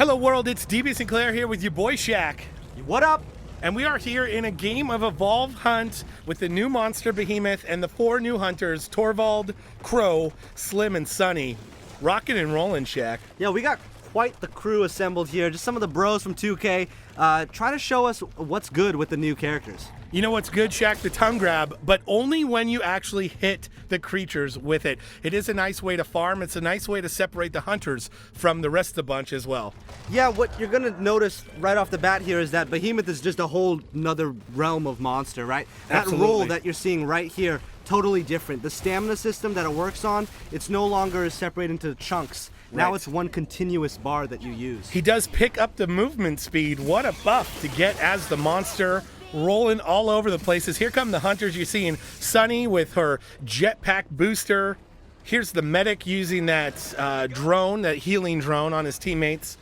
Hello world, it's DB Sinclair here with your boy Shack. What up? And we are here in a game of Evolve Hunt with the new monster Behemoth and the 4 new hunters, Torvald, Crow, Slim, and Sunny. Rockin' and rollin', Shack. Yeah, we got quite the crew assembled here. Just some of the bros from 2K trying to show us what's good with the new characters. You know what's good, Shack? The tongue grab, but only when you actually hit the creatures with it. It is a nice way to farm. It's a nice way to separate the hunters from the rest of the bunch as well. Yeah, what you're going to notice right off the bat here is that Behemoth is just a whole nother realm of monster, right? Absolutely. That roll that you're seeing right here, totally different. The stamina system that it works on, it's no longer separated into chunks. Now Right. it's one continuous bar that you use. He does pick up the movement speed. What a buff to get as the monster, rolling all over the places. Here come the hunters. You're seeing Sunny with her jetpack booster. Here's the medic using that drone, that healing drone on his teammates.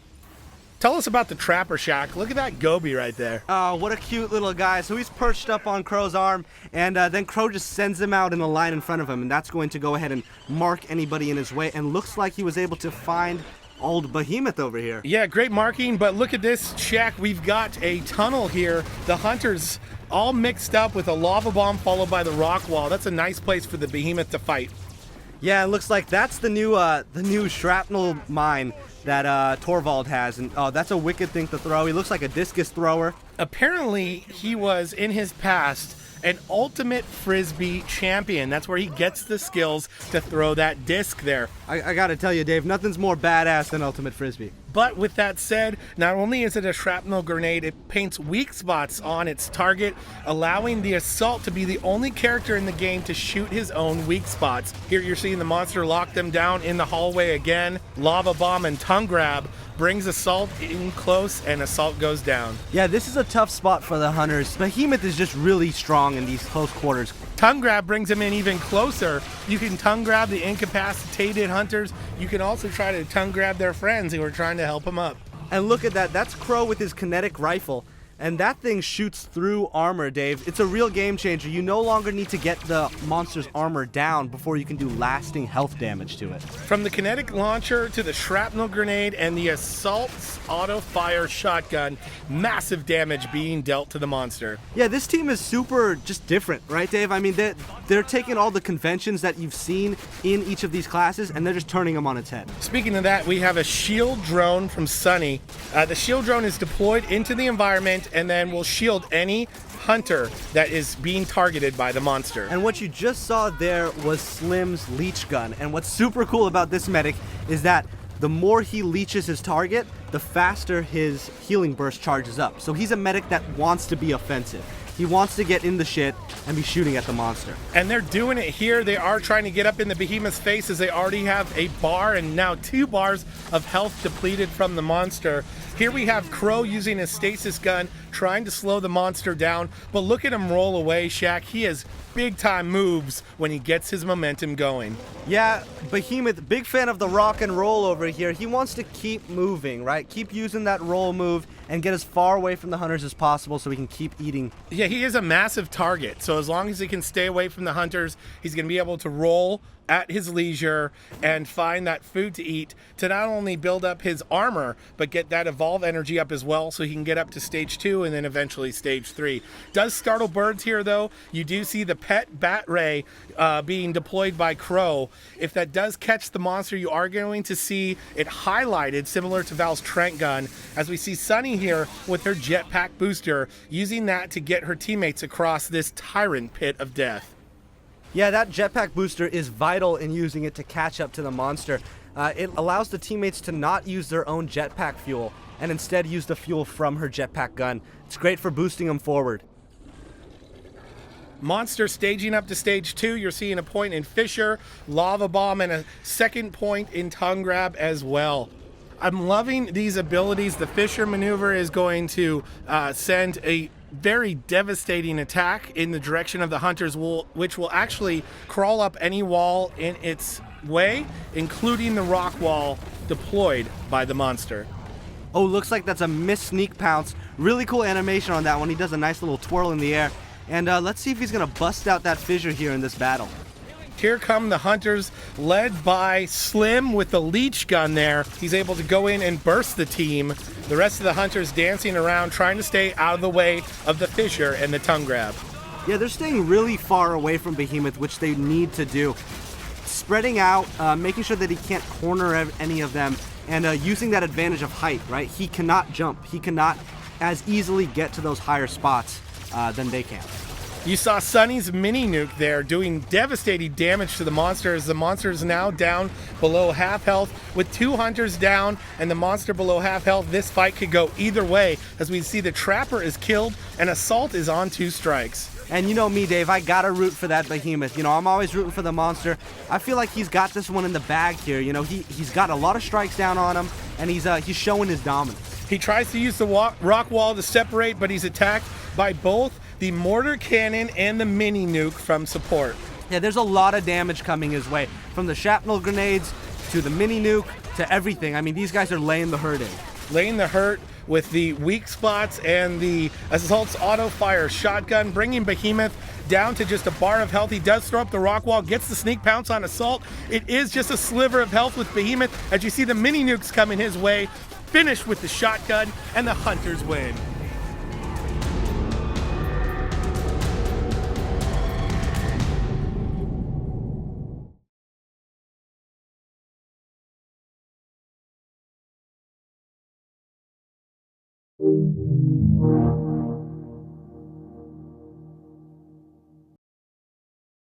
Tell us about the Trapper, Shack. Look at that Goby right there. Oh, what a cute little guy. So he's perched up on Crow's arm, and then Crow just sends him out in a line in front of him, and that's going to go ahead and mark anybody in his way, and looks like he was able to find old Behemoth over here. Yeah, great marking, but look at this, Shack. We've got a tunnel here. The hunters all mixed up with a lava bomb followed by the rock wall. That's a nice place for the Behemoth to fight. Yeah, it looks like that's the new shrapnel mine that Torvald has, and oh, that's a wicked thing to throw. He looks like a discus thrower. Apparently, he was, in his past, an ultimate frisbee champion. That's where he gets the skills to throw that disc there. I gotta tell you, Dave, nothing's more badass than ultimate frisbee. But with that said, not only is it a shrapnel grenade, it paints weak spots on its target, allowing the assault to be the only character in the game to shoot his own weak spots. Here you're seeing the monster lock them down in the hallway again. Lava bomb and tongue grab brings assault in close, and assault goes down. Yeah, this is a tough spot for the hunters. Behemoth is just really strong in these close quarters. Tongue grab brings him in even closer. You can tongue grab the incapacitated hunters. You can also try to tongue grab their friends who are trying to help him up. And look at that, that's Crow with his kinetic rifle. And that thing shoots through armor, Dave. It's a real game changer. You no longer need to get the monster's armor down before you can do lasting health damage to it. From the kinetic launcher to the shrapnel grenade and the assault's auto-fire shotgun, massive damage being dealt to the monster. Yeah, this team is super just different, right, Dave? I mean, they're taking all the conventions that you've seen in each of these classes, and they're just turning them on its head. Speaking of that, we have a shield drone from Sunny. The shield drone is deployed into the environment and then will shield any hunter that is being targeted by the monster. And what you just saw there was Slim's leech gun. And what's super cool about this medic is that the more he leeches his target, the faster his healing burst charges up. So he's a medic that wants to be offensive. He wants to get in the shit and be shooting at the monster. And they're doing it here. They are trying to get up in the Behemoth's face as they already have a bar and now 2 bars of health depleted from the monster. Here we have Crow using his stasis gun, trying to slow the monster down. But look at him roll away, Shack. He has big-time moves when he gets his momentum going. Yeah, Behemoth, big fan of the rock and roll over here. He wants to keep moving, right? Keep using that roll move and get as far away from the hunters as possible so he can keep eating. Yeah, he is a massive target. So as long as he can stay away from the hunters, he's going to be able to roll at his leisure and find that food to eat to not only build up his armor, but get that evolve energy up as well so he can get up to stage 2 and then eventually stage 3. Does startle birds here though. You do see the pet bat ray being deployed by Crow. If that does catch the monster, you are going to see it highlighted similar to Val's Trent gun, as we see Sunny here with her jetpack booster, using that to get her teammates across this tyrant pit of death. Yeah, that jetpack booster is vital in using it to catch up to the monster. It allows the teammates to not use their own jetpack fuel and instead use the fuel from her jetpack gun. It's great for boosting them forward. Monster staging up to stage 2. You're seeing a point in Fisher, Lava Bomb, and a second point in Tongue Grab as well. I'm loving these abilities. The Fisher maneuver is going to send a very devastating attack in the direction of the hunters, which will actually crawl up any wall in its way, including the rock wall deployed by the monster. Oh, looks like that's a missed sneak pounce. Really cool animation on that one. He does a nice little twirl in the air. And let's see if he's going to bust out that fissure here in this battle. Here come the hunters, led by Slim with the leech gun there. He's able to go in and burst the team. The rest of the hunters dancing around, trying to stay out of the way of the fissure and the tongue grab. Yeah, they're staying really far away from Behemoth, which they need to do. Spreading out, making sure that he can't corner any of them, and using that advantage of height, right? He cannot jump. He cannot as easily get to those higher spots than they can. You saw Sunny's mini nuke there doing devastating damage to the monster, as the monster is now down below half health. With 2 hunters down and the monster below half health, this fight could go either way, as we see the trapper is killed and Assault is on 2 strikes. And you know me, Dave, I gotta root for that Behemoth. You know, I'm always rooting for the monster. I feel like he's got this one in the bag here. You know, he's got a lot of strikes down on him, and he's showing his dominance. He tries to use the rock wall to separate, but he's attacked by both the mortar cannon and the mini nuke from support. Yeah, there's a lot of damage coming his way, from the shrapnel grenades to the mini nuke to everything. I mean, these guys are laying the hurt in. Laying the hurt with the weak spots and the Assault's auto fire shotgun, bringing Behemoth down to just a bar of health. He does throw up the rock wall, gets the sneak pounce on Assault. It is just a sliver of health with Behemoth, as you see the mini nukes coming his way. Finished with the shotgun, and the hunters win.